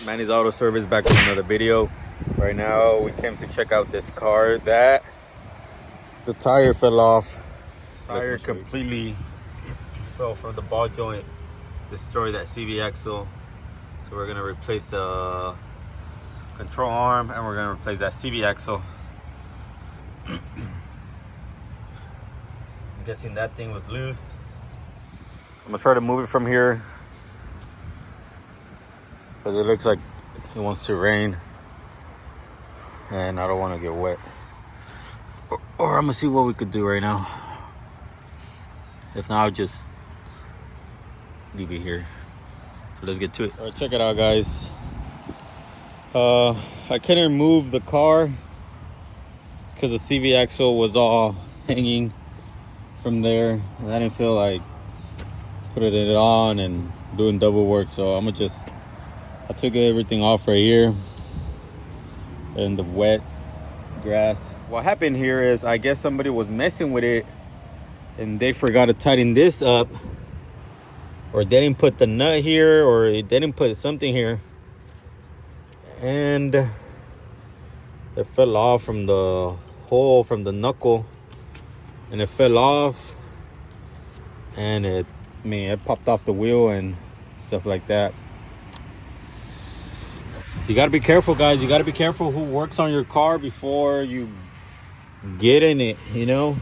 Manny's Auto Service, back with another video. Right now we came to check out this car that the tire fell off. Tire completely fell from the ball joint, destroyed that CV axle. So we're gonna replace the control arm and we're gonna replace that CV axle. I'm guessing that thing was loose. I'm gonna try to move it from here because it looks like it wants to rain and I don't want to get wet. Or I'm gonna see what we could do right now. If not, I'll just leave it here. So let's get to it. All right, check it out, guys. I couldn't move the car because the CV axle was all hanging from there, and I didn't feel like putting it on and doing double work. So I took everything off right here in the wet grass. What happened here is, I guess somebody was messing with it and they forgot to tighten this up, or they didn't put the nut here, or they didn't put something here, and it fell off from the hole from the knuckle, and it fell off, and it popped off the wheel and stuff like that. You got to be careful, guys. You got to be careful who works on your car before you get in it, you know?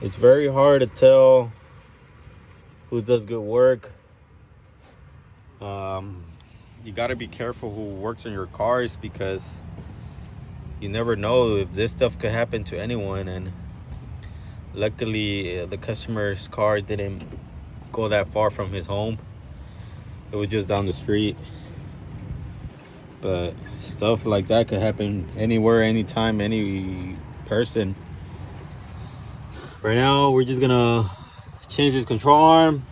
It's very hard to tell who does good work. You got to be careful who works on your cars, because you never know if this stuff could happen to anyone. And luckily, the customer's car didn't go that far from his home. It was just down the street. But stuff like that could happen anywhere, anytime, any person. Right now, we're just gonna change this control arm.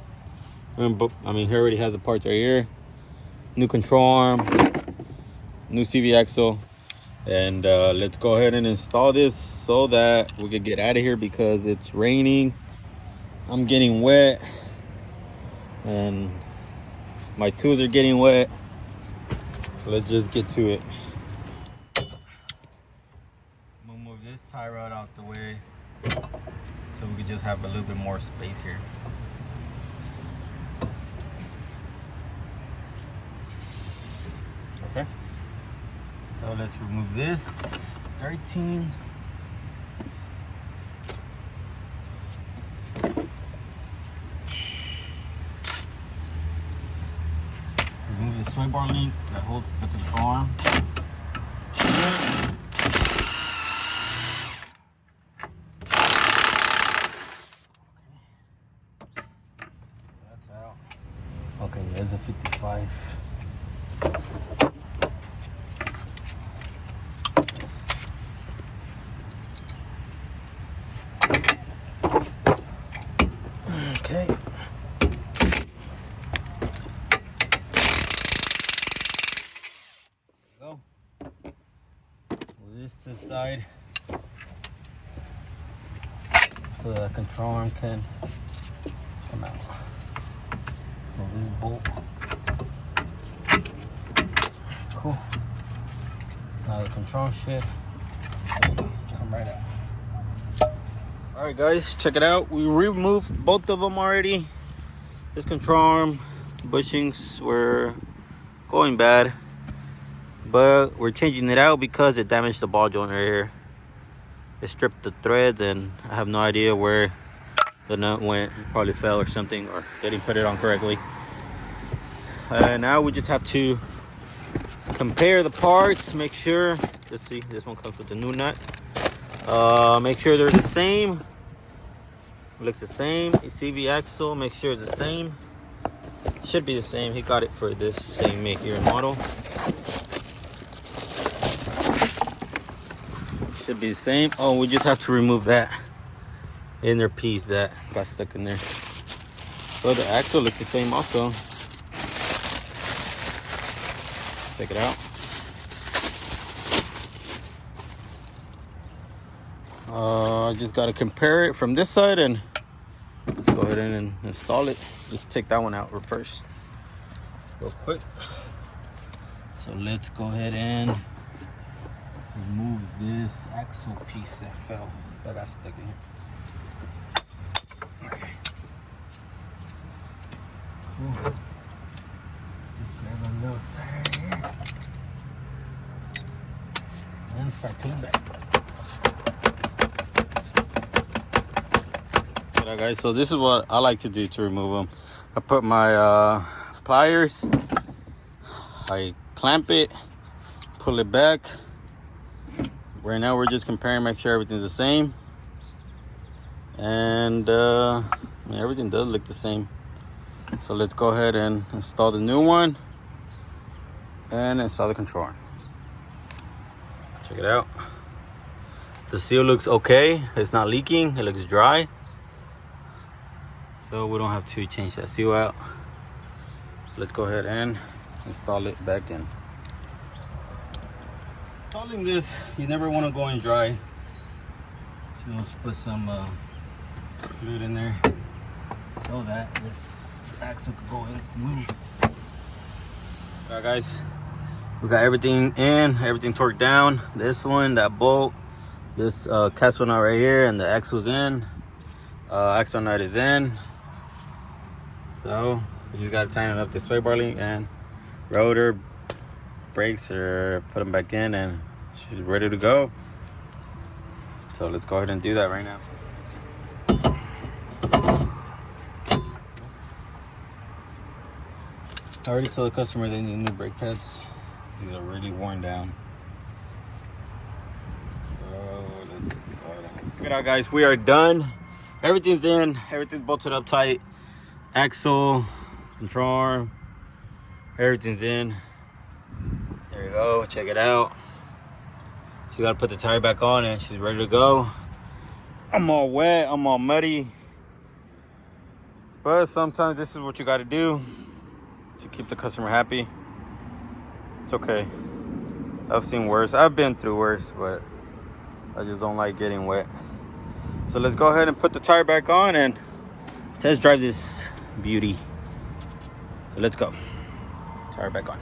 I mean, he already has the parts right here. New control arm, new CV axle. And let's go ahead and install this so that we can get out of here, because it's raining. I'm getting wet and my tools are getting wet. So let's just get to it. I'm gonna move this tie rod out the way so we can just have a little bit more space here. Okay. So let's remove this 13. Remove the sway bar link that holds the control arm. That's out. Okay, there's a 55. Okay. Go. Move this to the side so the control arm can come out. Move this bolt. Cool. Now the control should come right out. All right, guys, check it out. We removed both of them already. This control arm bushings were going bad, but we're changing it out because it damaged the ball joint right here. It stripped the threads, and I have no idea where the nut went. It probably fell or something, or they didn't put it on correctly. Now we just have to compare the parts, make sure. Let's see, this one comes with the new nut. Make sure they're the same. Looks the same. The CV axle, make sure it's the same. Should be the same. He got it for this same make here model. Should be the same. Oh, we just have to remove that inner piece that got stuck in there. So the axle looks the same also. Check it out. I just got to compare it from this side, and let's go ahead and install it. Just take that one out first real quick. So let's go ahead and remove this axle piece that fell, that got stuck in here. Okay. Ooh. Just grab a little side right here and start pulling back. Alright guys, so this is what I like to do to remove them. I put my pliers, I clamp it, pull it back. Right now we're just comparing, make sure everything's the same. And everything does look the same. So let's go ahead and install the new one and install the control arm. Check it out. The seal looks okay. It's not leaking, it looks dry. So we don't have to change that seal out. Let's go ahead and install it back in. Installing this, you never want to go in dry. So let's put some fluid in there so that this axle could go in smooth. Alright guys, we got everything in, everything torqued down. This one, that bolt, this castle nut right here, and the axle's in. Axle nut is in. So we just gotta tighten it up this sway bar link and rotor, brakes, or put them back in, and she's ready to go. So let's go ahead and do that right now. I already told the customer they need new brake pads. These are really worn down. So let's just go ahead and check it out, guys. We are done. Everything's in. Everything's bolted up tight. Axle, control arm, everything's in. There you go. Check it out. She got to put the tire back on and she's ready to go. I'm all wet. I'm all muddy. But sometimes this is what you got to do to keep the customer happy. It's okay. I've seen worse. I've been through worse, but I just don't like getting wet. So let's go ahead and put the tire back on and test drive this beauty. So let's go. Tire back on.